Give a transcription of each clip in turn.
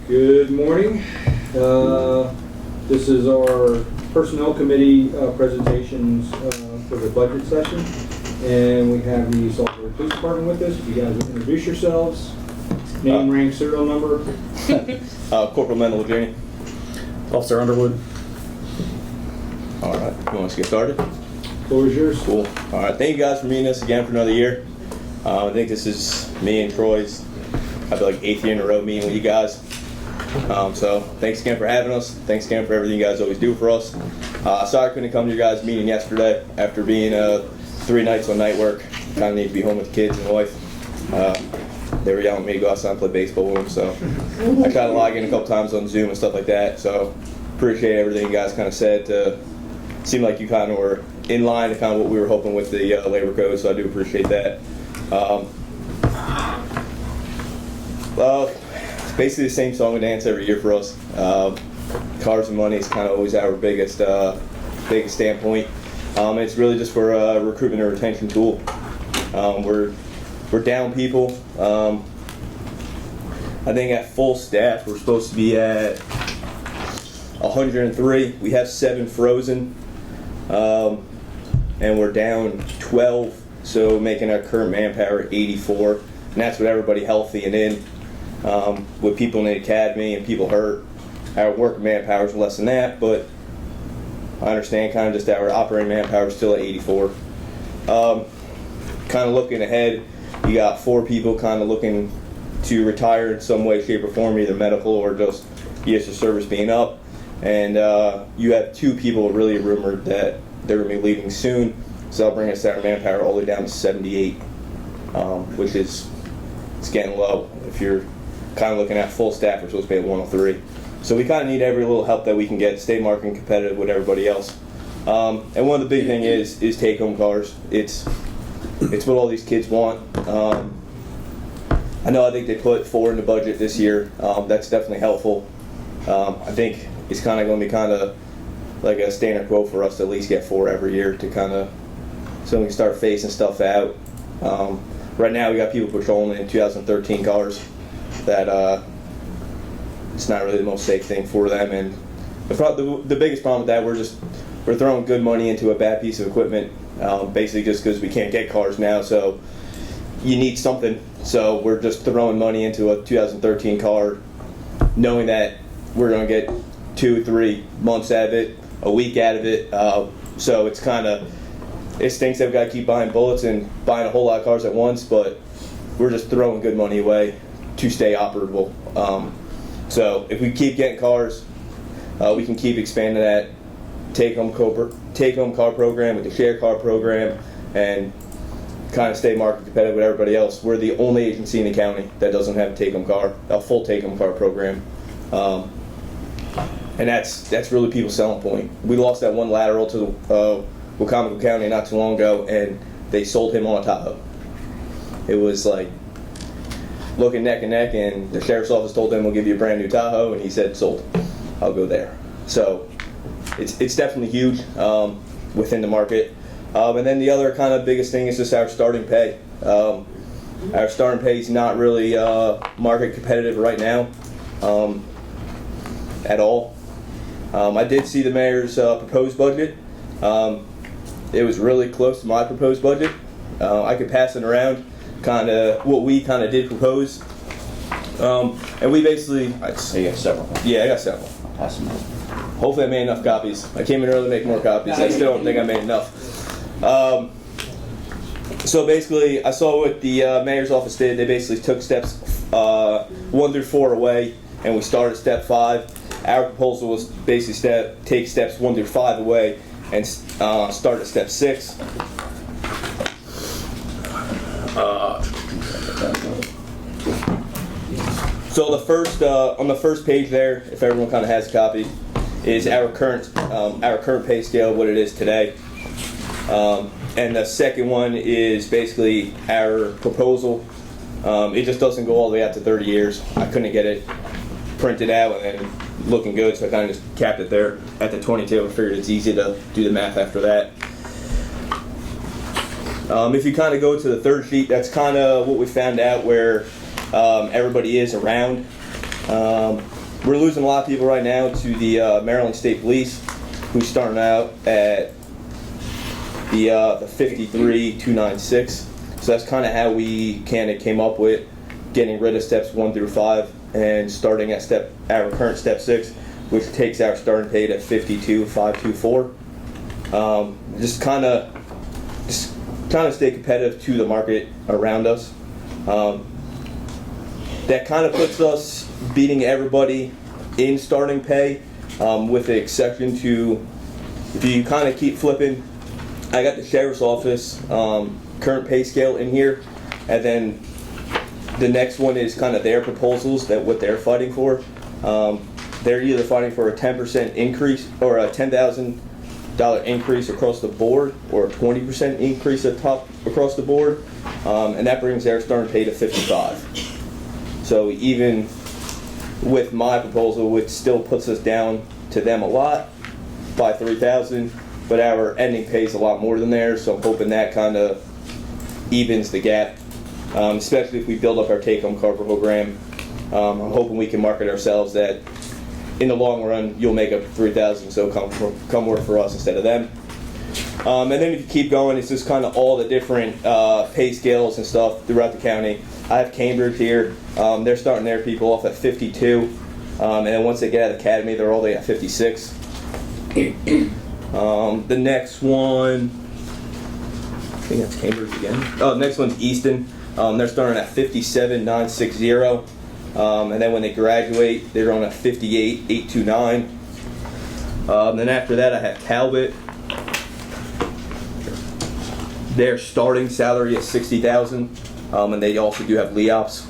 Good morning. This is our Personnel Committee presentations for the budget session. And we have the Salisbury Police Department with us. If you guys will introduce yourselves, name, rank, serial number. Corporal Mendel Virginia. Officer Underwood. All right, you want us to get started? Floor is yours. Cool. All right, thank you guys for meeting us again for another year. I think this is me and Troy's, I feel like 8th year in a row meeting with you guys. So thanks again for having us. Thanks again for everything you guys always do for us. Sorry I couldn't come to your guys' meeting yesterday after being 3 nights on night work. Kind of need to be home with the kids and the wife. They were yelling at me to go outside and play baseball with them, so I tried to log in a couple times on Zoom and stuff like that. So appreciate everything you guys kind of said. Seemed like you kind of were in line to kind of what we were hoping with the labor code, so I do appreciate that. It's basically the same song and dance every year for us. Cars and money is kind of always our biggest standpoint. It's really just for a recruitment and retention tool. We're down people. I think at full staff we're supposed to be at 103. We have 7 frozen, and we're down 12. So making our current manpower 84, and that's with everybody healthy and in. With people in the academy and people hurt, our work manpower is less than that, but I understand kind of just our operating manpower is still at 84. Kind of looking ahead, you got 4 people kind of looking to retire in some way, shape, or form, either medical or just years of service being up, and you have 2 people really rumored that they're going to be leaving soon. So that'll bring us our manpower all the way down to 78, which is, it's getting low. If you're kind of looking at full staff, we're supposed to be at 103. So we kind of need every little help that we can get to stay market competitive with everybody else. And one of the big thing is take-home cars. It's what all these kids want. I think they put 4 in the budget this year. That's definitely helpful. I think it's kind of going to be kind of like a standard quote for us to at least get 4 every year to kind of, so we can start phasing stuff out. Right now we got people patrolling in 2013 cars that it's not really the most safe thing for them, and the biggest problem with that, we're throwing good money into a bad piece of equipment, basically just because we can't get cars now, so you need something, so we're just throwing money into a 2013 car knowing that we're going to get 2-3 months out of it, a week out of it, so it's kind of, it stinks that we've got to keep buying bullets and buying a whole lot of cars at once, but we're just throwing good money away to stay operable. So if we keep getting cars, we can keep expanding that take-home car program with the share car program and kind of stay market competitive with everybody else. We're the only agency in the county that doesn't have a full take-home car program. And that's really people's selling point. We lost that one lateral to Wacomico County not too long ago, and they sold him on a Tahoe. It was like looking neck and neck, and the sheriff's office told him, we'll give you a brand new Tahoe, and he said, sold. I'll go there. So it's definitely huge within the market. And then the other kind of biggest thing is just our starting pay. Our starting pay is not really market competitive right now at all. I did see the mayor's proposed budget. It was really close to my proposed budget. I could pass it around, kind of what we kind of did propose. And we basically... So you got several. Yeah, I got several. I'll pass them out. Hopefully I made enough copies. I came in early to make more copies. I still don't think I made enough. So basically, I saw what the mayor's office did. They basically took steps 1 through 4 away, and we started step 5. Our proposal was basically take steps 1 through 5 away and start at step 6. So the first on the first page there, if everyone kind of has a copy, is our current pay scale, what it is today. And the second one is basically our proposal. It just doesn't go all the way out to 30 years. I couldn't get it printed out and looking good, so I kind of just capped it there at the 22. I figured it's easy to do the math after that. If you kind of go to the third sheet, that's kind of what we found out where everybody is around. we're losing a lot of people right now to the Maryland State Police, who's starting out at the 53,296. So that's kind of how we came up with getting rid of steps 1 through 5 and starting at our current step 6, which takes our starting pay to 52,524. Just kind of stay competitive to the market around us. That kind of puts us beating everybody in starting pay, with the exception to, if you kind of keep flipping, I got the sheriff's office current pay scale in here, and then the next one is kind of their proposals, that what they're fighting for. They're either fighting for a 10% increase or a $10,000 increase across the board, or a 20% increase across the board, and that brings their starting pay to 55. So even with my proposal, which still puts us down to them a lot by 3,000, but our ending pay is a lot more than theirs. So I'm hoping that kind of evens the gap, especially if we build up our take-home car program. I'm hoping we can market ourselves that in the long run you'll make up 3,000, so come work for us instead of them. And then if you keep going, it's just kind of all the different pay scales and stuff throughout the county. I have Cambridge here. They're starting their people off at 52, and then once they get out of the academy, they're all the way at 56. The next one, I think that's Cambridge again. Oh, the next one's Easton. They're starting at 57,960, and then when they graduate, they're on at 58,829. Then after that, I have Talbot. Their starting salary is 60,000, and they also do have LEOPS.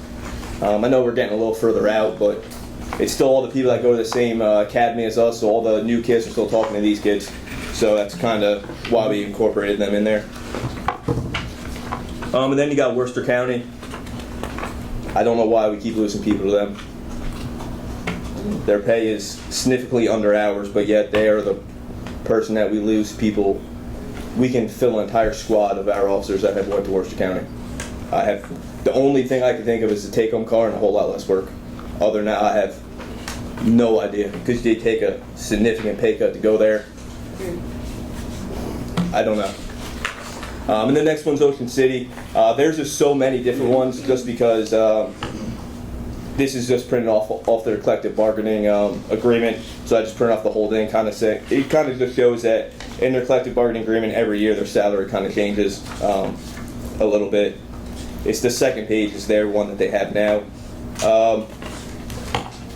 I know we're getting a little further out, but it's still all the people that go to the same academy as us, so all the new kids are still talking to these kids. So that's kind of why we incorporated them in there. And then you got Worcester County. I don't know why we keep losing people to them. Their pay is significantly under ours, but yet they are the person that we lose people. We can fill an entire squad of our officers that have went to Worcester County. The only thing I can think of is the take-home car and a whole lot less work. Other than that, I have no idea, because they take a significant pay cut to go there. I don't know. And the next one's Ocean City. There's just so many different ones, just because this is just printed off their collective bargaining agreement. So I just print off the whole thing, kind of say it kind of just shows that in their collective bargaining agreement every year their salary kind of changes a little bit. It's the second page is their one that they have now.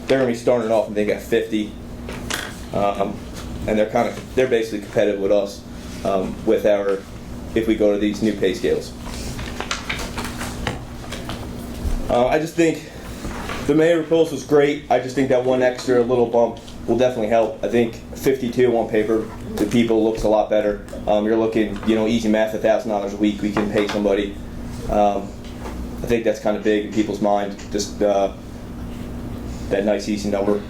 They're gonna be starting off, I think, at 50, and they're basically competitive with us with our, if we go to these new pay scales. I just think the mayor proposal is great. I just think that one extra little bump will definitely help. I think 52 on paper to people looks a lot better. You're looking, easy math, $1,000 a week we can pay somebody. I think that's kind of big in people's mind, just that nice easy number.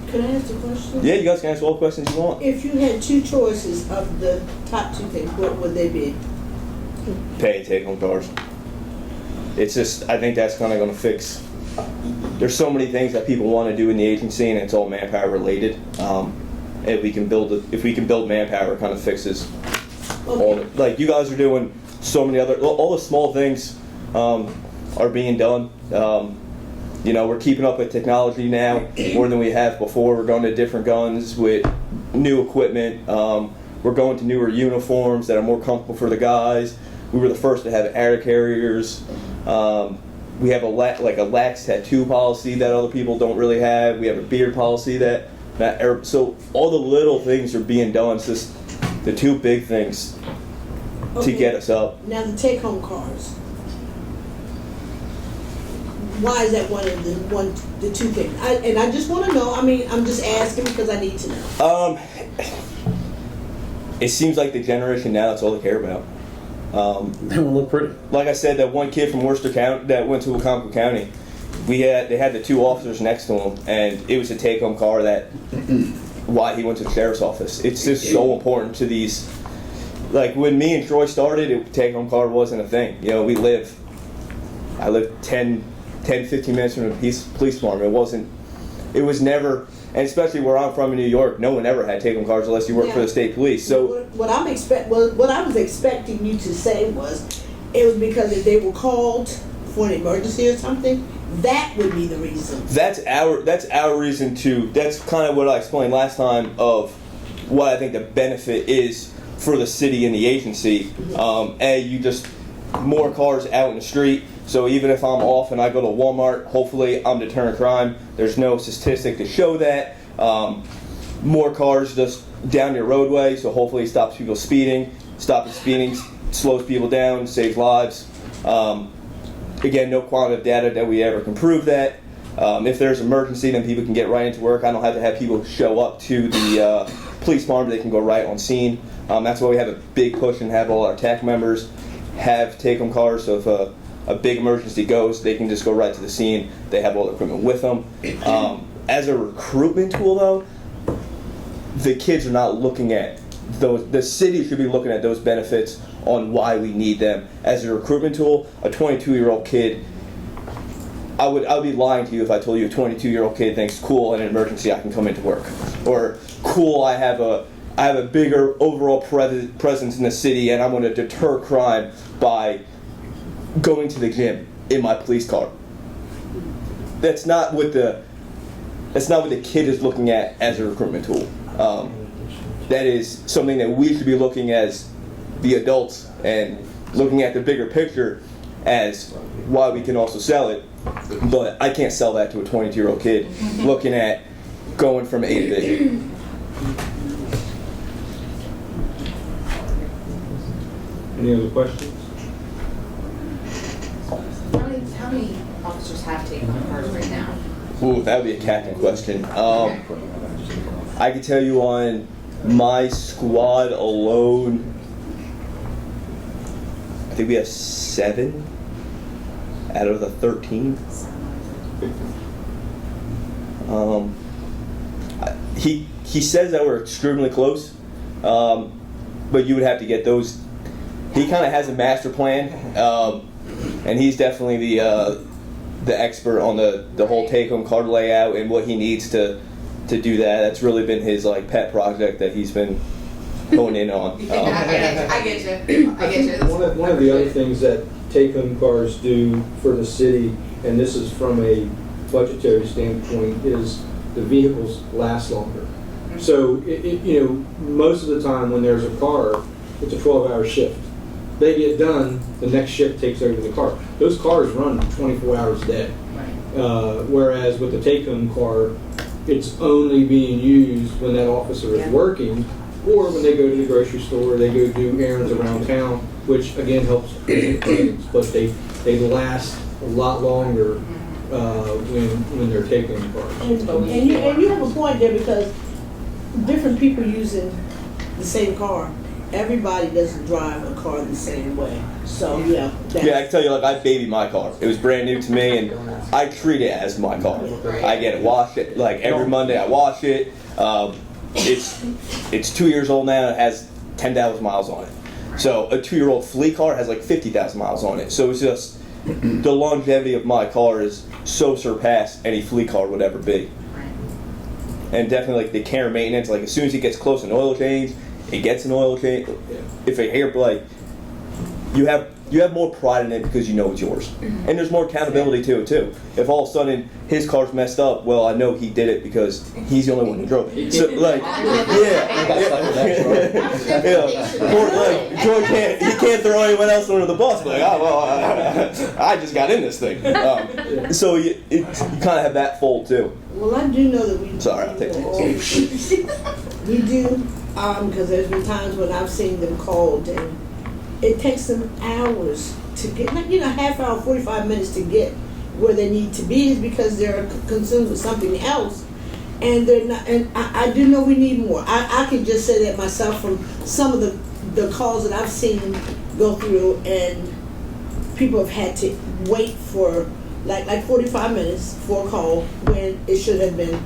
Can I ask a question? Yeah, you guys can ask all the questions you want. If you had two choices of the top two things, what would they be? Pay and take home cars. It's just, I think that's kind of going to fix. There's so many things that people want to do in the agency, and it's all manpower related. If we can build manpower, it kind of fixes all the, like you guys are doing so many other, all the small things are being done. We're keeping up with technology now more than we have before. We're going to different guns with new equipment. We're going to newer uniforms that are more comfortable for the guys. We were the first to have air carriers. We have a lax tattoo policy that other people don't really have. We have a beard policy so all the little things are being done. It's just the two big things to get us up. Now the take-home cars. Why is that the two things? I just want to know. I mean, I'm just asking because I need to know. It seems like the generation now, that's all they care about. They will look pretty. Like I said, that one kid from Worcester County that went to Wecompton County, they had the two officers next to him, and it was a take-home car why he went to the sheriff's office. It's just so important to these. Like when me and Troy started, take-home car wasn't a thing. We live I lived 10, 15 minutes from the police department. It was never, and especially where I'm from in New York, no one ever had take-home cars unless you work for the state police. So what I was expecting you to say was, it was because if they were called for an emergency or something, that would be the reason. That's our reason to. That's kind of what I explained last time of what I think the benefit is for the city and the agency. You just more cars out in the street. So even if I'm off and I go to Walmart, hopefully I'm deterring crime. There's no statistic to show that. More cars just down your roadway, so hopefully it stops people speeding. Stopping speeding slows people down, saves lives. Again, no quantitative data that we ever can prove that. If there's an emergency, then people can get right into work. I don't have to have people show up to the police department. They can go right on scene. That's why we have a big push and have all our TAC members have take-home cars. So if a big emergency goes, they can just go right to the scene. They have all the equipment with them. As a recruitment tool, though, the kids are not looking at those. The city should be looking at those benefits on why we need them. As a recruitment tool, a 22-year-old kid, I would be lying to you if I told you a 22-year-old kid thinks, cool, in an emergency I can come into work, or cool, I have a bigger overall presence in the city and I'm going to deter crime by going to the gym in my police car. That's not what the kid is looking at as a recruitment tool. That is something that we should be looking as the adults and looking at the bigger picture as why we can also sell it. But I can't sell that to a 22-year-old kid looking at going from A to B. Any other questions? How many officers have take-home cars right now? Ooh, that would be a captain question. I can tell you on my squad alone, I think we have 7 out of the 13. He says that we're extremely close, but you would have to get those. He kind of has a master plan, and he's definitely the expert on the whole take-home card layout and what he needs to do that. That's really been his pet project that he's been going in on. I get you. One of the other things that take-home cars do for the city, and this is from a budgetary standpoint, is the vehicles last longer. So, most of the time when there's a car, it's a 12-hour shift. They get done, the next shift takes over the car. Those cars run 24 hours a day. Whereas with the take-home car, it's only being used when that officer is working, or when they go to the grocery store, they go do errands around town, which again helps things, but they last a lot longer when they're take-home cars. And you have a point there, because different people using the same car, everybody doesn't drive a car the same way. So yeah. I can tell you, I baby my car. It was brand new to me, and I treat it as my car. I get it washed. Every Monday, I wash it. It's 2 years old now. It has 10,000 miles on it. So a 2-year-old fleet car has 50,000 miles on it. So it's just the longevity of my car is so surpassed any fleet car would ever be. And definitely the care and maintenance. As soon as it gets close to an oil change, it gets an oil change. If a hair you have more pride in it because you know it's yours, and there's more accountability to it too. If all of a sudden his car's messed up, well, I know he did it because he's the only one who drove it. So George can't throw anyone else under the bus. I just got in this thing. So you kind of have that fold too. Well, I do know that we. Sorry, I'll take the We do, because there's been times when I've seen them called and it takes them hours to get, half hour, 45 minutes to get where they need to be, is because they're consumed with something else, and they're not. And I do know we need more. I can just say that myself from some of the calls that I've seen go through, and people have had to wait for like 45 minutes for a call when it should have been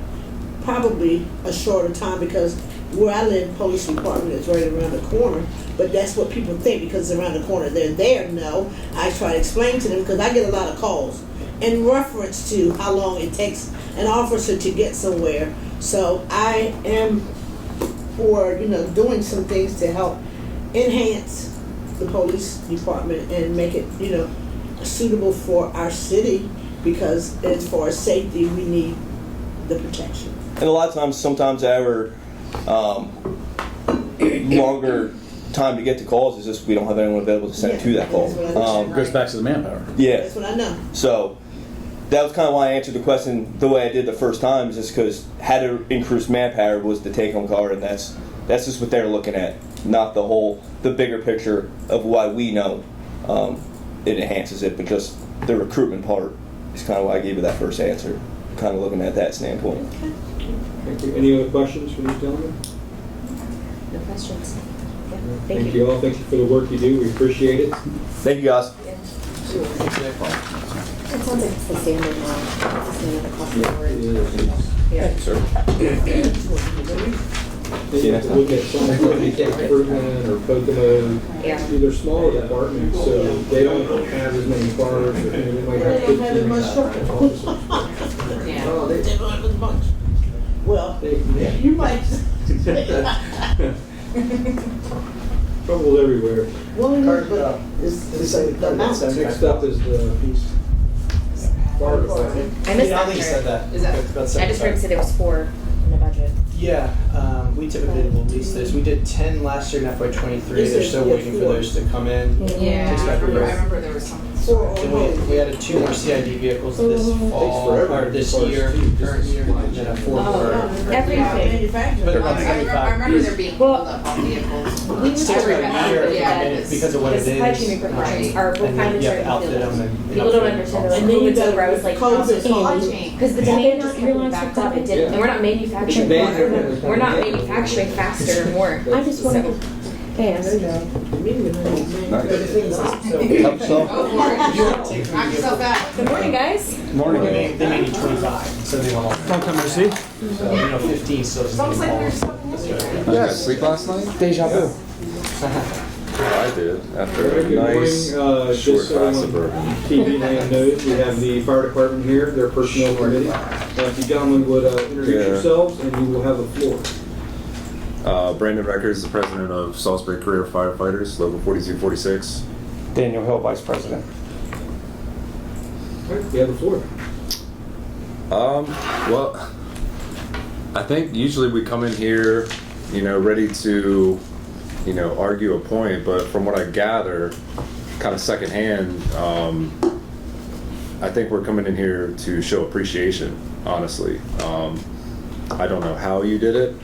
probably a shorter time because where I live, police department is right around the corner. But that's what people think because it's around the corner. They're there. No, I try to explain to them because I get a lot of calls in reference to how long it takes an officer to get somewhere. So I am for doing some things to help enhance the police department and make it suitable for our city because as far as safety, we need the protection. And a lot of times, sometimes our longer time to get to calls is just we don't have anyone available to send to that call. That's what I It goes back to the manpower. Yeah. That's what I know. So that was kind of why I answered the question the way I did the first time, is just because had to increase manpower was the take-home car, and that's just what they're looking at, not the bigger picture of why we know it enhances it, but just the recruitment part is kind of why I gave you that first answer, kind of looking at that standpoint. Thank you. Any other questions for these gentlemen? No questions. Yeah, Thank you all. Thank you for the work you do. We appreciate it. Thank you, guys. It sounds like it's the standard now. It's the standard across the board. It is. Yeah. Sir. You have to look at something like improvement or Pocono. Yeah. These are smaller departments, so they don't have as many cars, or they might have They don't have as 15 much officers. Yeah. Oh, They don't have as much. Well, they- you might. Trouble everywhere. Well, it's the amount. Next up is the fire department. I missed that Ali said part. that. Is that- About I just heard it say there was 4 in the budget. Yeah, we typically release those. We did 10 last year in FY23. This They're is- still yeah, waiting for 4. those to come in. Yeah, I Expect remember, growth. I remember there was some. And we added 2 more CID vehicles this fall, forever or this to year, get cars, too. current year, and then a 4 more. Everything. But I about remember there being Well, hold up on vehicles. We It takes about a year Yeah, to it come in is. because of what The it is. supply chain requirements are, we're and finally you have to starting to outfit feel them it. and People don't understand those And then you COVID's got over. I was like, COVID Supply on. chain. because the demand just kept backed up. It didn't. And we're not manufacturing. Demand- We're not manufacturing faster or more. I just wanted wanted to. Thanks. But the thing is, so if Go for it. you want to take Knock yourself out. Good morning, guys. they may need 25, so they want all. Long time no see. So, 15 still doesn't Sounds mean like all. there's something in there. Yeah, sleep last night? Deja vu. I did, after a Good nice morning. short Just so class everyone suburban. TV land knows, we have the fire department here, their personnel committee. If you gentlemen would introduce Yeah. yourselves, and you will have the floor. Brandon Records, the president of Salisbury Career Firefighters, Local 4246. Daniel Hill, vice president. All right, you have the floor. Well, I think usually we come in here, ready to, argue a point, but from what I gather, kind of secondhand, I think we're coming in here to show appreciation, honestly. I don't know how you did it.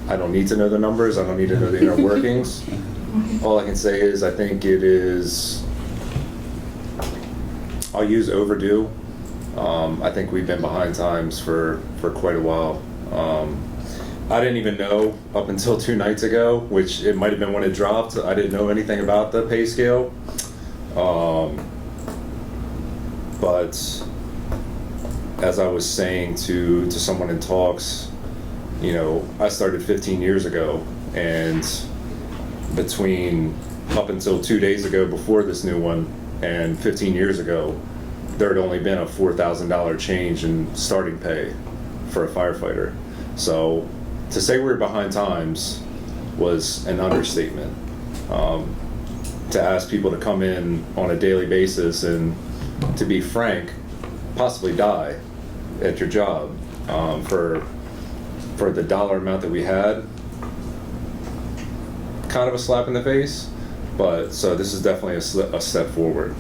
I don't need to know the numbers. I don't need to know the inner workings. All I can say is I think it is, I'll use overdue. I think we've been behind times for quite a while. I didn't even know up until 2 nights ago, which it might have been when it dropped. I didn't know anything about the pay scale. But as I was saying to someone in talks, I started 15 years ago, and between up until 2 days ago before this new one and 15 years ago, there had only been a $4,000 change in starting pay for a firefighter. So to say we're behind times was an understatement. To ask people to come in on a daily basis and, to be frank, possibly die at your job for the dollar amount that we had, kind of a slap in the face. But so this is definitely a step forward.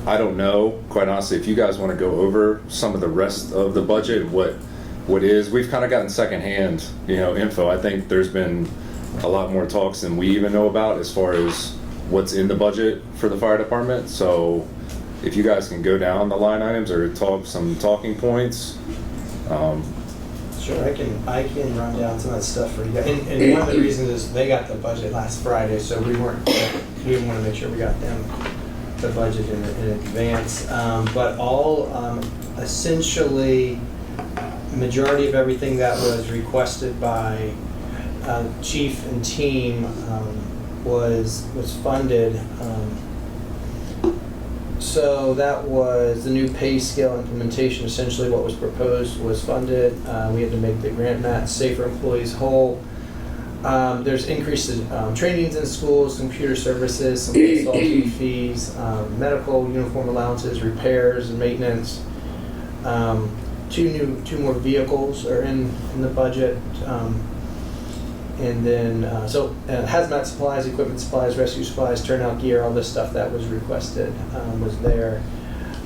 I don't know, quite honestly, if you guys want to go over some of the rest of the budget, what is, we've kind of gotten secondhand, info. I think there's been a lot more talks than we even know about as far as what's in the budget for the fire department. So if you guys can go down the line items or talk some talking points. Sure, I can run down some of that stuff for you guys. And one of the reasons is they got the budget last Friday, so we didn't want to make sure we got them the budget in advance, but all essentially, majority of everything that was requested by chief and team was funded. So that was the new pay scale implementation. Essentially, what was proposed was funded. We had to make the grant match safer employees whole. There's increased trainings in schools, computer services, some consulting fees, medical uniform allowances, repairs and maintenance. Two more vehicles are in the budget. And then, hazmat supplies, equipment supplies, rescue supplies, turnout gear, all this stuff that was requested was there.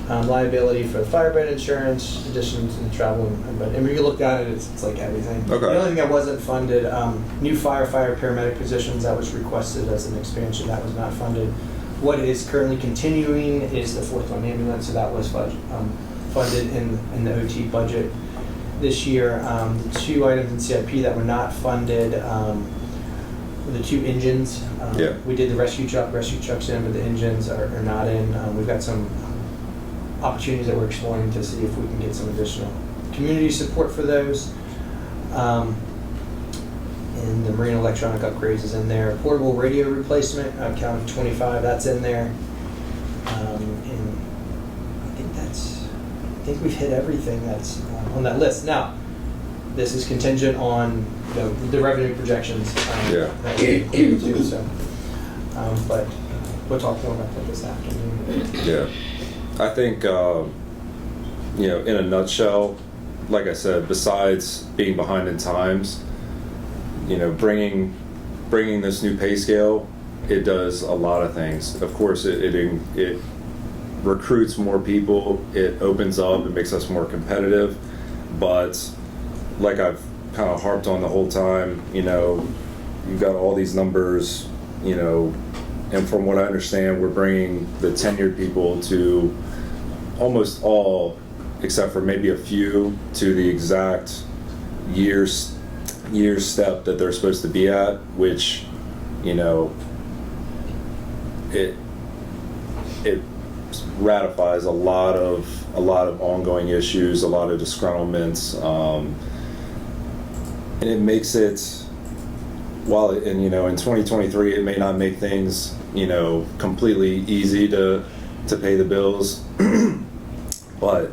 Liability for the firefighter insurance, additions and travel. And when you look at it, it's like everything. Okay. The only thing that wasn't funded, new firefighter paramedic positions that was requested as an expansion, that was not funded. What is currently continuing is the 4th ambulance, so that was funded in the OT budget. This year, the 2 items in CIP that were not funded were the 2 engines. Yeah. We did the rescue truck's in, but the engines are not in. We've got some opportunities that we're exploring to see if we can get some additional community support for those. And the marine electronic upgrades is in there. Portable radio replacement, count of 25, that's in there. And I think we've hit everything that's on that list. Now, this is contingent on the revenue projections. Yeah. That we include too, so. But we'll talk more about that this afternoon. Yeah. I think, in a nutshell, like I said, besides being behind in times, bringing this new pay scale, it does a lot of things. Of course, it recruits more people, it opens up, it makes us more competitive, but like I've kind of harped on the whole time, you've got all these numbers, and from what I understand, we're bringing the tenured people to almost all, except for maybe a few, to the exact year step that they're supposed to be at, which, it ratifies a lot of ongoing issues, a lot of disgruntlements, and it makes it, in 2023 it may not make things completely easy to pay the bills, but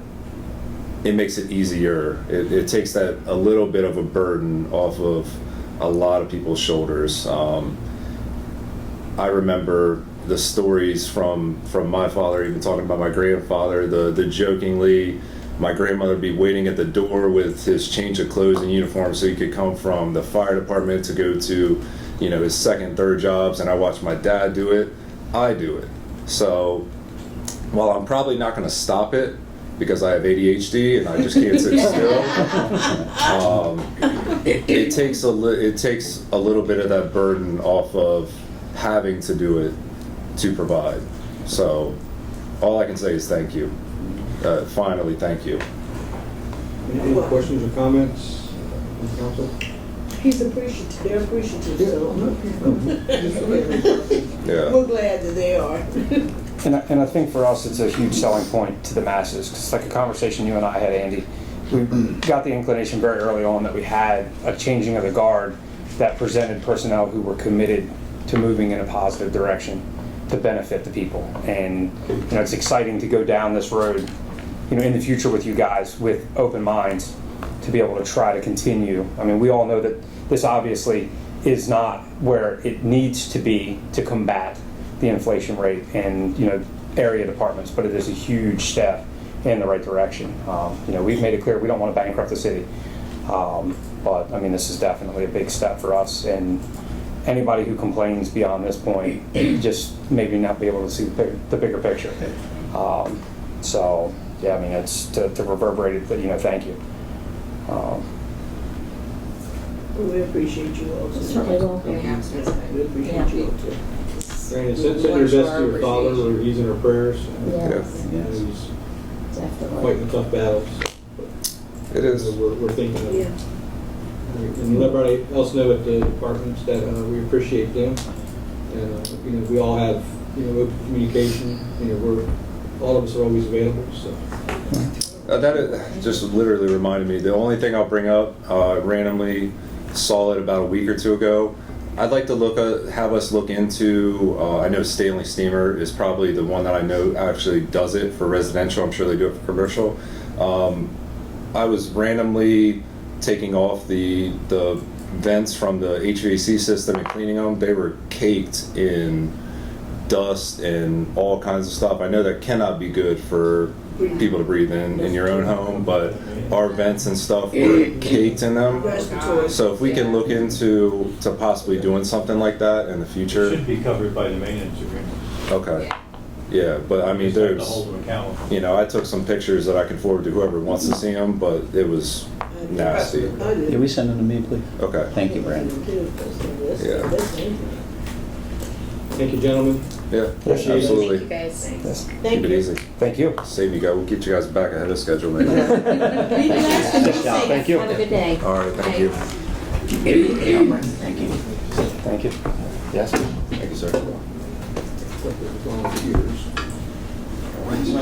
it makes it easier. It takes that a little bit of a burden off of a lot of people's shoulders. I remember the stories from my father, even talking about my grandfather, the jokingly, my grandmother would be waiting at the door with his change of clothes and uniform so he could come from the fire department to go to, his second, third jobs, and I watched my dad do it, I do it. So while I'm probably not going to stop it because I have ADHD and I just can't sit still, it takes a little bit of that burden off of having to do it to provide. So all I can say is thank you. Finally, thank you. Any questions or comments from council? He's appreciative, they're appreciative, so. Yeah. We're glad that they are. And I think for us, it's a huge selling point to the masses. 'Cause it's like a conversation you and I had, Andy. We got the inclination very early on that we had a changing of the guard that presented personnel who were committed to moving in a positive direction to benefit the people. And it's exciting to go down this road, in the future with you guys with open minds to be able to try to continue. I mean, we all know that this obviously is not where it needs to be to combat the inflation rate and area departments, but it is a huge step in the right direction. We've made it clear we don't want to bankrupt the city, but I mean, this is definitely a big step for us. And anybody who complains beyond this point just maybe not be able to see the bigger picture. So yeah, I mean, it's to reverberate it, thank you. We appreciate you all. Certainly will. We appreciate you all too. Brandon, send your best to your father, or he's in our prayers. Yes, He's definitely. fighting a tough battle. It is. We're thinking of Yeah. it. And let everybody else know at the departments that we appreciate them. And we all have open communication. All of us are always available, so. Just literally reminded me, the only thing I'll bring up, randomly saw it about a week or two ago. I'd like to have us look into, I know Stanley Steamer is probably the one that I know actually does it for residential. I'm sure they do it for commercial. I was randomly taking off the vents from the HVAC system and cleaning them. They were caked in dust and all kinds of stuff. I know that cannot be good for people to breathe in your own home, but our vents and stuff were caked in them. So if we can look into possibly doing something like that in the future. It should be covered by the maintenance agreement. Okay. Yeah, but I mean, Just have to there's, hold them accountable. I took some pictures that I can forward to whoever wants to see them, but it was nasty. Yeah, we send them to me, please. Okay. Thank you, Brandon. Yeah. Thank you, gentlemen. Yeah, Appreciate it. absolutely. Thank you, guys. Yes. Keep it easy. Thank you. Save you guys. We'll get you guys back ahead of schedule, maybe. Thank you. Have a good day. All right, thank you. Thank you. Thank you. Yes. Thank you, sir. Volunteers. What do you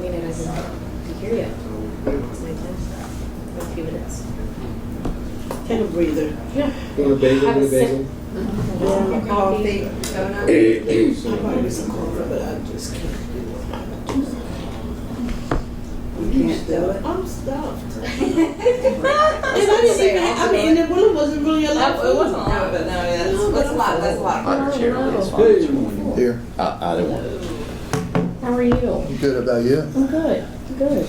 mean it doesn't hear yet? It's 9:10. A few minutes. Take a breather. Yeah. You want a bagel? Have Get a a sip. bagel? Yeah, coffee, donut. I might get some coffee, but I just can't do it. You can't do it? I'm stuffed. And I didn't even, I mean, and it really wasn't really a lot of food. It wasn't a lot, but no, yeah, that's a lot, that's a lot. Other chair, please. Hey. Here. Either one. How are you? Good about you? I'm good. Good.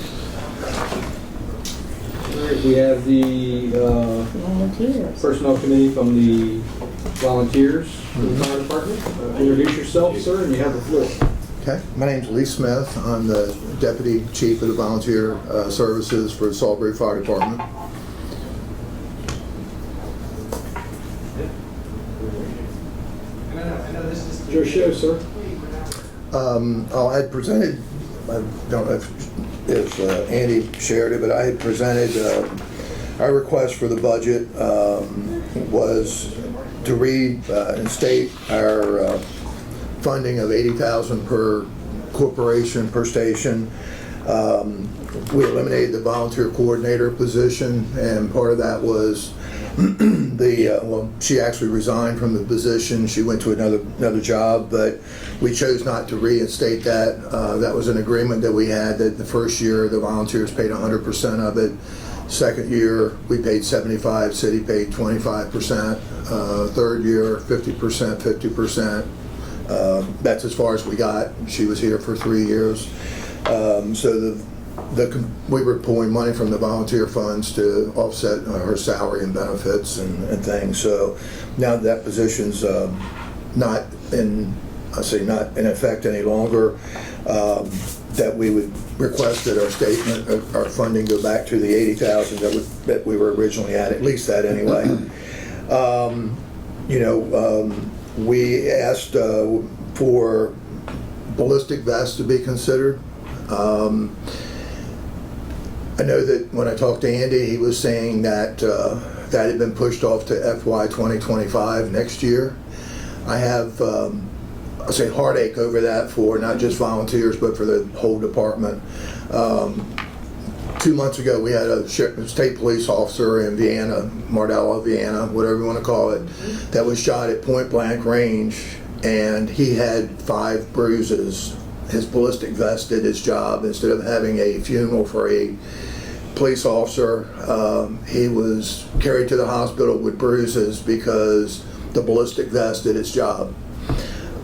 We have the Volunteers. Personnel Committee from the volunteers for the fire department. Introduce yourself, sir, and you have the floor. Okay. My name's Lee Smith. I'm the Deputy Chief of the Volunteer Services for the Salisbury Fire Department. It's your show, sir. I had presented, I don't know if Andy shared it, but I had presented our request for the budget was to reinstate our funding of $80,000 per corporation, per station. We eliminated the volunteer coordinator position, and part of that was she actually resigned from the position. She went to another job, but we chose not to reinstate that. That was an agreement that we had that the first year the volunteers paid 100% of it. Second year we paid 75%, city paid 25%. Third year 50%, 50%. That's as far as we got. She was here for 3 years. So we were pulling money from the volunteer funds to offset her salary and benefits and things. So now that position's not in effect any longer, that we would request that our funding go back to the $80,000 that we were originally at least that anyway. We asked for ballistic vests to be considered. I know that when I talked to Andy, he was saying that that had been pushed off to FY 2025 next year. I have, heartache over that for not just volunteers, but for the whole department. 2 months ago, we had a state police officer in Vienna, Mardella, Vienna, whatever you want to call it, that was shot at point blank range, and he had 5 bruises. His ballistic vest did his job. Instead of having a funeral for a police officer, he was carried to the hospital with bruises because the ballistic vest did its job.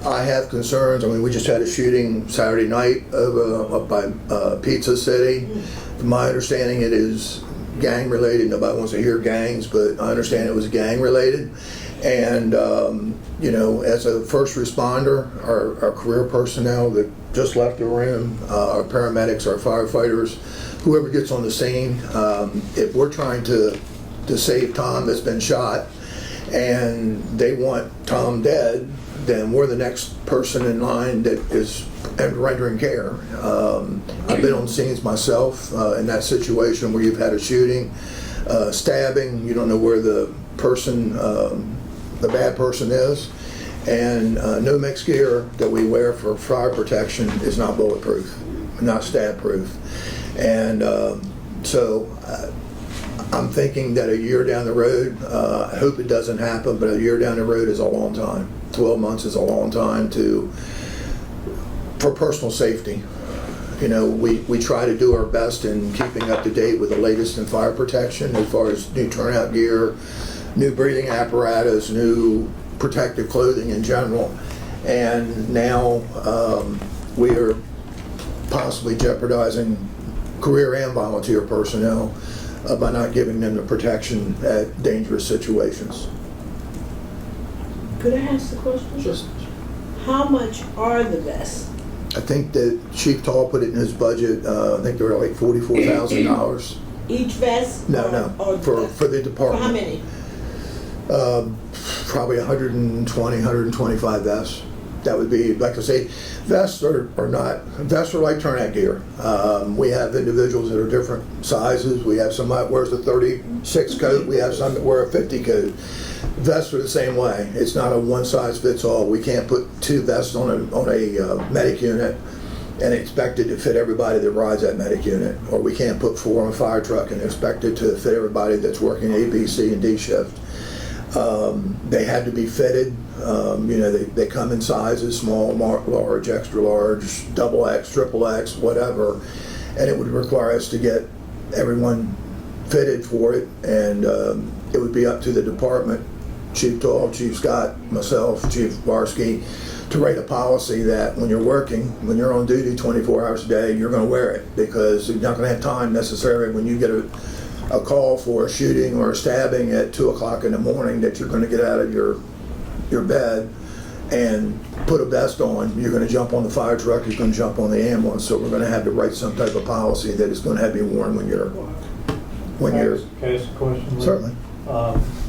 I have concerns. I mean, we just had a shooting Saturday night up by Pizza City. From my understanding, it is gang related. Nobody wants to hear gangs, but I understand it was gang related. And as a first responder, our career personnel that just left the room, our paramedics, our firefighters, whoever gets on the scene, if we're trying to save Tom that's been shot and they want Tom dead, then we're the next person in line that is rendering care. I've been on scenes myself in that situation where you've had a shooting. stabbing, you don't know where the person, the bad person is. And no mixed gear that we wear for fire protection is not bulletproof, not stab proof. And so I'm thinking that a year down the road, I hope it doesn't happen, but a year down the road is a long time. 12 months is a long time for personal safety. You know, we try to do our best in keeping up to date with the latest in fire protection as far as new turnout gear, new breathing apparatus, new protective clothing in general. And now we are possibly jeopardizing career and volunteer personnel by not giving them the protection at dangerous situations. Could I ask the question? Just, How much are the vests? I think that Chief Tall put it in his budget. I think they were like $44,000. Each vest? No, Or for the for department. how many? Probably 120, 125 vests. That would be, like I say, vests are like turnout gear. We have individuals that are different sizes. We have somebody that wears a 36 coat. We have some that wear a 50 coat. Vests are the same way. It's not a one size fits all. We can't put two vests on a medic unit and expect it to fit everybody that rides that medic unit. Or we can't put four on a fire truck and expect it to fit everybody that's working A, B, C, and D shift. They had to be fitted. You know, they come in sizes, small, large, extra large, double X, triple X, whatever. And it would require us to get everyone fitted for it. And it would be up to the department, Chief Tall, Chief Scott, myself, Chief Varsky, to write a policy that when you're working, when you're on duty 24 hours a day, you're going to wear it, because you're not going to have time necessarily when you get a call for a shooting or a stabbing at 2 o'clock in the morning that you're going to get out of your bed and put a vest on. You're going to jump on the fire truck, you're going to jump on the ambulance. So we're going to have to write some type of policy that is going to have to be worn when you're Can I ask a question? Lee? Certainly.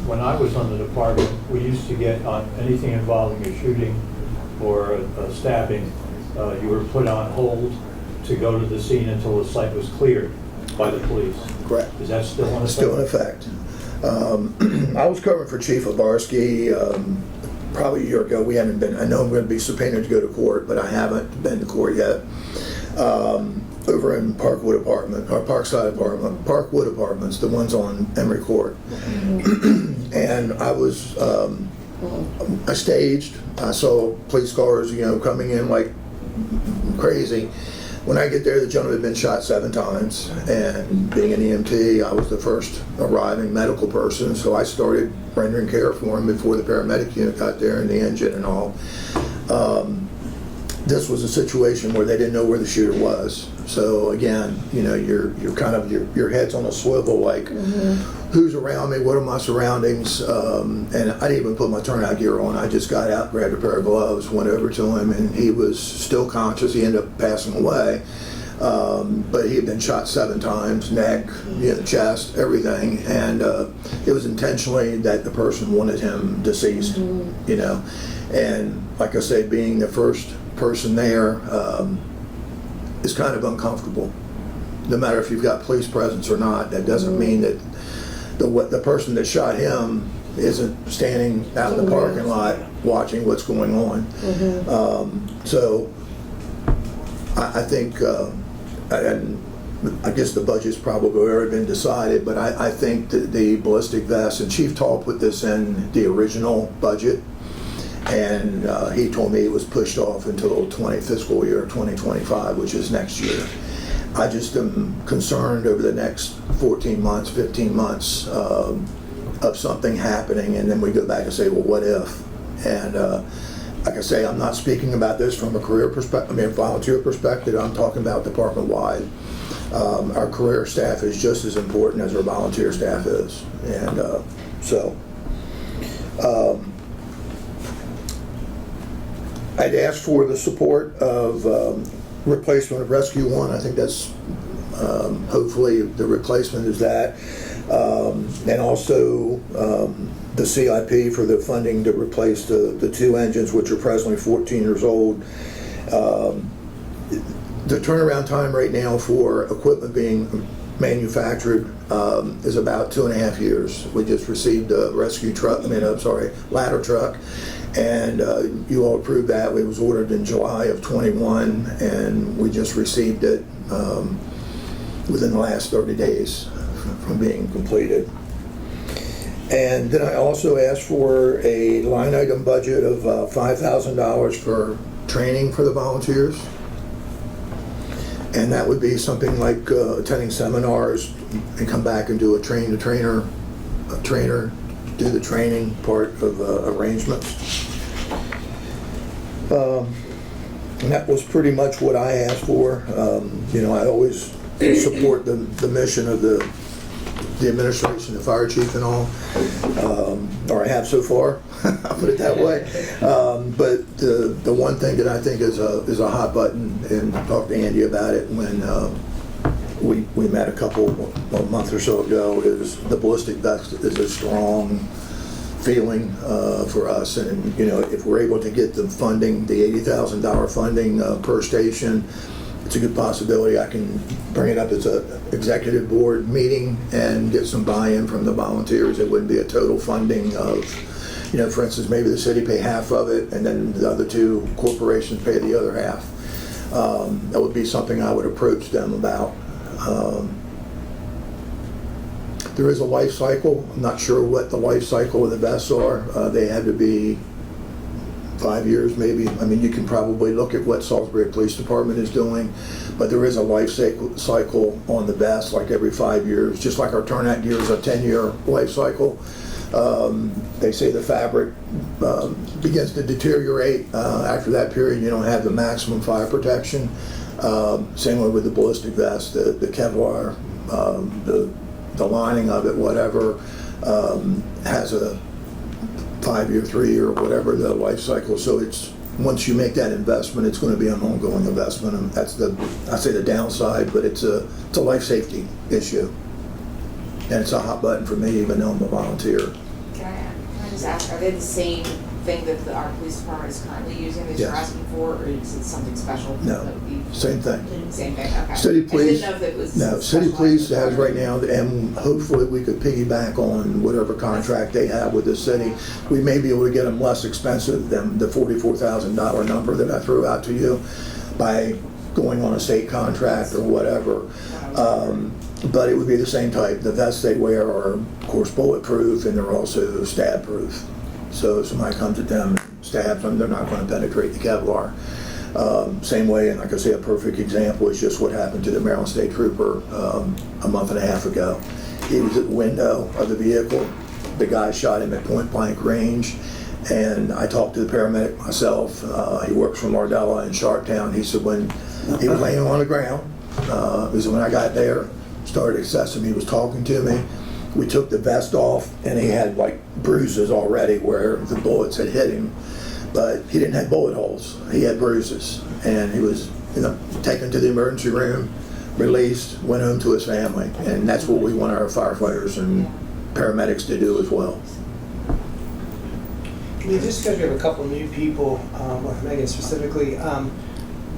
When I was on the department, we used to get on anything involving a shooting or a stabbing, you were put on hold to go to the scene until the site was cleared by the police. Correct. Is that still in effect? Still in effect. I was covering for Chief Varsky probably a year ago. We haven't been, I know I'm going to be subpoenaed to go to court, but I haven't been to court yet. Over in Parkwood Apartment, or Parkside Apartment, Parkwood Apartments, the ones on Emory Court. And I was, I staged, I saw police cars, you know, coming in like crazy. When I get there, the gentleman had been shot 7 times, and being an EMT, I was the first arriving medical person, so I started rendering care for him before the paramedic unit got there and the engine and all. This was a situation where they didn't know where the shooter was. So again, you know, you're kind of, your head's on a swivel, like, who's around me, what are my surroundings? And I didn't even put my turnout gear on. I just got out, grabbed a pair of gloves, went over to him, and he was still conscious. He ended up passing away. But he had been shot 7 times, neck, you know, chest, everything. And it was intentionally that the person wanted him deceased, you know. And like I say, being the first person there is kind of uncomfortable. No matter if you've got police presence or not, that doesn't mean that the person that shot him isn't standing out in the parking lot watching what's going on. So I think, and I guess the budget's probably already been decided, but I think that the ballistic vest, and Chief Tall put this in the original budget, and he told me it was pushed off until fiscal year 2025, which is next year. I just am concerned over the next 14 months, 15 months of something happening, and then we go back and say, well, what if? And like I say, I'm not speaking about this from a career perspective, I mean, volunteer perspective. I'm talking about department-wide. Our career staff is just as important as our volunteer staff is, and I'd asked for the support of replacement of Rescue 1. I think that's hopefully the replacement is that, and also the CIP for the funding to replace the 2 engines, which are presently 14 years old. The turnaround time right now for equipment being manufactured is about 2.5 years. We just received a rescue truck, ladder truck, and you all approved that. It was ordered in July of 21, and we just received it within the last 30 days from being completed. And then I also asked for a line item budget of $5,000 for training for the volunteers. And that would be something like attending seminars and come back and do a trainer, do the training part of arrangements. And that was pretty much what I asked for. I always support the mission of the administration, the fire chief and all, or I have so far, I'll put it that way. But the one thing that I think is a hot button, and I talked to Andy about it when we met a month or so ago, is the ballistic vest is a strong feeling for us. And if we're able to get the funding, the $80,000 funding per station, it's a good possibility I can bring it up as an executive board meeting and get some buy-in from the volunteers. It wouldn't be a total funding of, for instance, maybe the city pay half of it and then the other two corporations pay the other half. That would be something I would approach them about. There is a life cycle. I'm not sure what the life cycle of the vests are. They had to be 5 years maybe. You can probably look at what Salisbury Police Department is doing, but there is a life cycle on the vest, like every 5 years, just like our turnout gear is a 10-year life cycle. They say the fabric begins to deteriorate. After that period, you don't have the maximum fire protection. Same way with the ballistic vest, the Kevlar, the lining of it, whatever, has a 5 year, 3 year, whatever the life cycle. So it's, once you make that investment, it's going to be an ongoing investment, and that's the downside, but it's a life safety issue. And it's a hot button for me, even though I'm a volunteer. Can I just ask, are they the same thing that our police department is currently using that you're Yes. asking for, or is it something special? No, that would be same thing. Same thing, okay. City police, I didn't know if it was no, city specialized police has department. right now, and hopefully we could piggyback on whatever contract they have with the city. We may be able to get them less expensive than the $44,000 number that I threw out to you by going on a state contract or whatever. But it would be the same type. The vests they wear are, of course, bulletproof, and they're also stab proof. So if somebody comes at them and stabs them, they're not going to penetrate the Kevlar. Same way, and like I say, a perfect example is just what happened to the Maryland State Trooper a month and a half ago. He was at the window of the vehicle. The guy shot him at point blank range, and I talked to the paramedic myself. He works for Mardella in Sharptown. He said when he was laying on the ground, he said when I got there, started accessing me, he was talking to me. We took the vest off, and he had like bruises already where the bullets had hit him, but he didn't have bullet holes. He had bruises, and he was taken to the emergency room, released, went home to his family, and that's what we want our firefighters and paramedics to do as well. Just because we have a couple new people, or Megan specifically,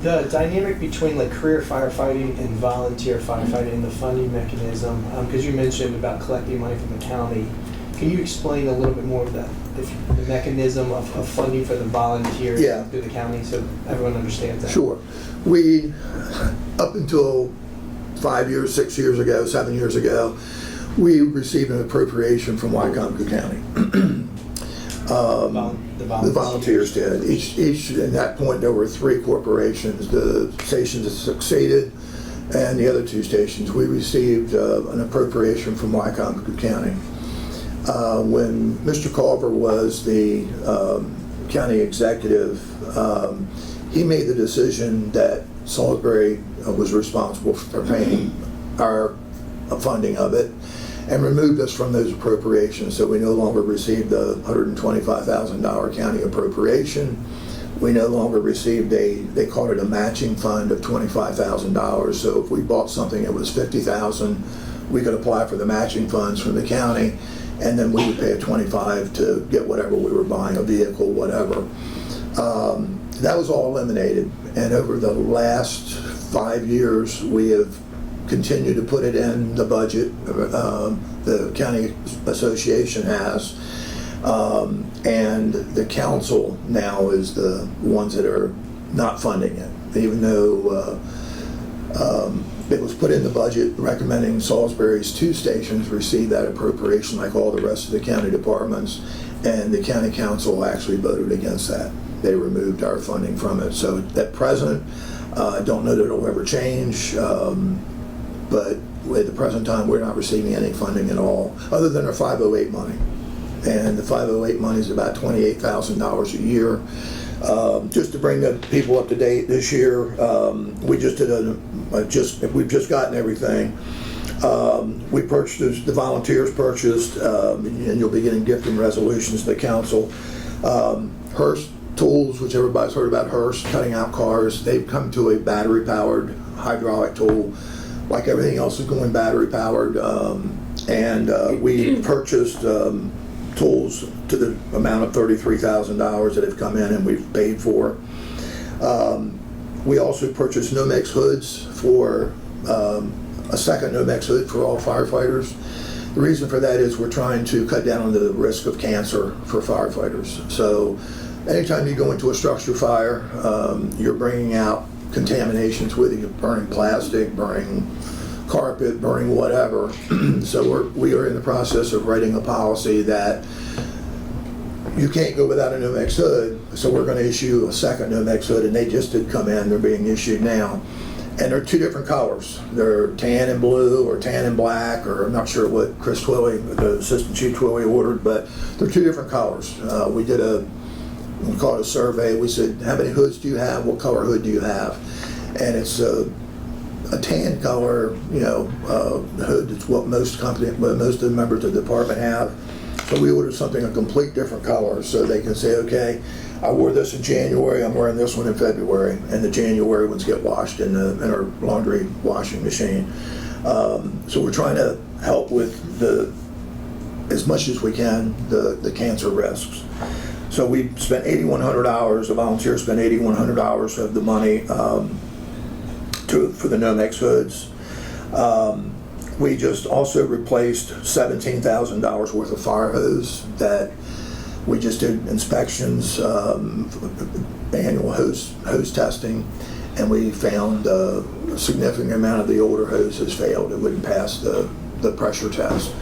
the dynamic between like career firefighting and volunteer firefighting and the funding mechanism, because you mentioned about collecting money from the county. Can you explain a little bit more of that, the mechanism of funding for the volunteers through the county so everyone understands that? Sure. We, up until 5 years, 6 years ago, 7 years ago, we received an appropriation from Wycomico County. The volunteers did. Each at that point there were 3 corporations. The stations that succeeded and the other 2 stations. We received an appropriation from Wycomico County. When Mr. Culver was the county executive, he made the decision that Salisbury was responsible for paying our funding of it, and removed us from those appropriations. So we no longer received the $125,000 county appropriation. We no longer received they called it a matching fund of $25,000. So if we bought something that was $50,000, we could apply for the matching funds from the county, and then we would pay a $25,000 to get whatever we were buying, a vehicle, whatever. That was all eliminated. And over the last 5 years, we have continue to put it in the budget. The county association has. And the council now is the ones that are not funding it, even though it was put in the budget recommending Salisbury's 2 stations receive that appropriation like all the rest of the county departments, and the county council actually voted against that. They removed our funding from it. So at present, I don't know that it'll ever change, but at the present time, we're not receiving any funding at all, other than our 508 money. And the 508 money is about $28,000 a year. Just to bring the people up to date, this year we just did we've just gotten everything. We purchased, the volunteers purchased, and you'll be getting gifting resolutions to the council. Hearst tools, which everybody's heard about Hearst, cutting out cars. They've come to a battery-powered hydraulic tool. Like everything else is going battery-powered. And we purchased tools to the amount of $33,000 that have come in and we've paid for. We also purchased Nomex hoods for a second Nomex hood for all firefighters. The reason for that is we're trying to cut down on the risk of cancer for firefighters. So anytime you go into a structure fire, you're bringing out contaminations with you, burning plastic, burning carpet, burning whatever. So we are in the process of writing a policy that you can't go without a Nomex hood, so we're going to issue a second Nomex hood, and they just did come in. They're being issued now. And they're 2 different colors. They're tan and blue or tan and black, or I'm not sure what Chris Twilley, the Assistant Chief Twilley, ordered, but they're 2 different colors. We did we call it a survey. We said, how many hoods do you have? What color hood do you have? And it's a tan color, hood. It's what most of the members of the department have. So we ordered something a complete different color, so they can say, okay, I wore this in January, I'm wearing this one in February, and the January ones get washed in our laundry washing machine. So we're trying to help with as much as we can, the cancer risks. So we spent $8,100. The volunteers spent $8,100 of the money for the Nomex hoods. We just also replaced $17,000 worth of fire hose that we just did inspections, annual hose testing, and we found a significant amount of the older hoses failed. It wouldn't pass the pressure test.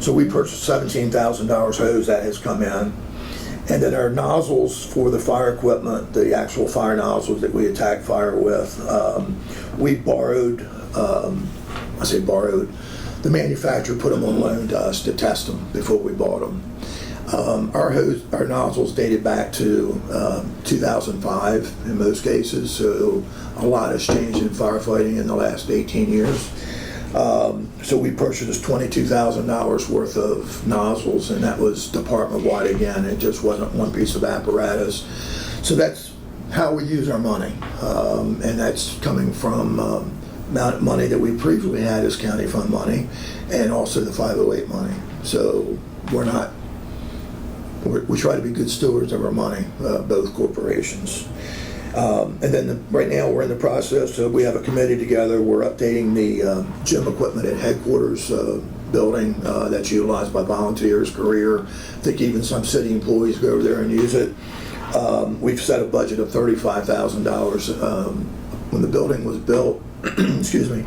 So we purchased $17,000 hose that has come in. And then our nozzles for the fire equipment, the actual fire nozzles that we attack fire with, we borrowed, the manufacturer put them on loan to us to test them before we bought them. Our nozzles dated back to 2005 in most cases, so a lot has changed in firefighting in the last 18 years. So we purchased $22,000 worth of nozzles, and that was department-wide again. It just wasn't one piece of apparatus. So that's how we use our money, and that's coming from amount of money that we previously had as county fund money, and also the 508 money. So we try to be good stewards of our money, both corporations. And then right now we're in the process of, we have a committee together. We're updating the gym equipment at headquarters building that's utilized by volunteers, career. I think even some city employees go over there and use it. We've set a budget of $35,000. When the building was built, excuse me,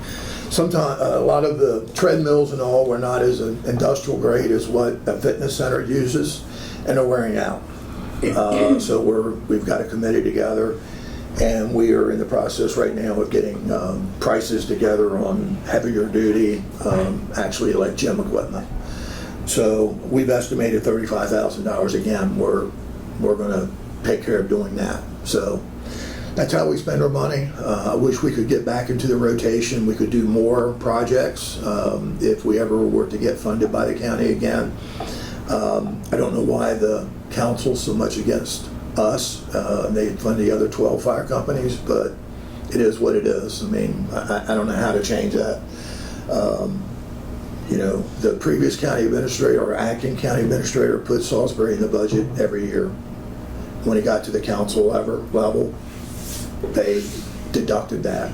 sometimes a lot of the treadmills and all were not as industrial grade as what a fitness center uses, and they're wearing out. So we've got a committee together, and we are in the process right now of getting prices together on heavier duty, actually like gym equipment. So we've estimated $35,000 again. We're going to take care of doing that. So that's how we spend our money. I wish we could get back into the rotation. We could do more projects if we ever were to get funded by the county again. I don't know why the council's so much against us. They fund the other 12 fire companies, but it is what it is. I mean, I don't know how to change that. The previous county administrator or acting county administrator put Salisbury in the budget every year. When it got to the council level, they deducted that.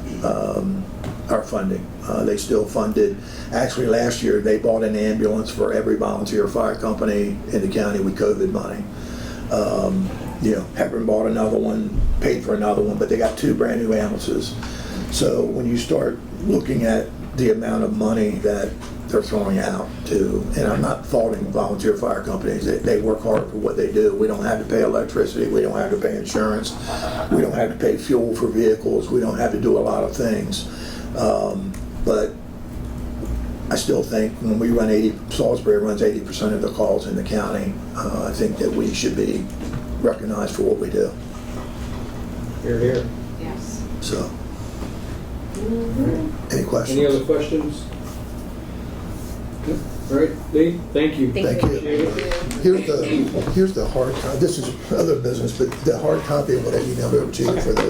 our funding. They still funded, actually last year, they bought an ambulance for every volunteer fire company in the county with COVID money. Hebron bought another one, paid for another one, but they got 2 brand new ambulances. So when you start looking at the amount of money that they're throwing out to, and I'm not faulting volunteer fire companies, they work hard for what they do. We don't have to pay electricity, we don't have to pay insurance, we don't have to pay fuel for vehicles, we don't have to do a lot of things. But I still think when we run Salisbury runs 80% of the calls in the county, I think that we should be recognized for what we do. Here, here. Yes. So, any questions? Any other questions? No? All right, Lee, thank you. Thank you. Appreciate it. Here's the hard copy. This is other business, but the hard copy of what I emailed over to you for the.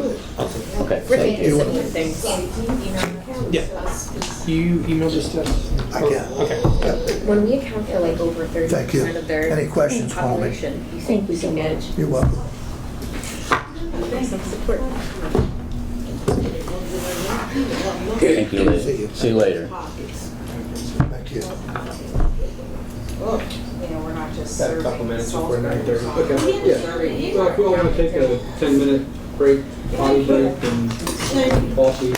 Okay. We're Thank thinking you. similar things. Andy, can you email Yeah. us? please? You emailed this to us? I can. Okay. Yep. When we account for like over Thank you. 30% of their Any questions, call me. population, you think we can get You're welcome. some support? Thank you, Lee. See you. See you later. Thank you. We're not just Got a serving couple minutes before Salisbury, 9:30. we're Okay, yeah. serving Well, if we all want to take a 10-minute break, potty break, and coffee.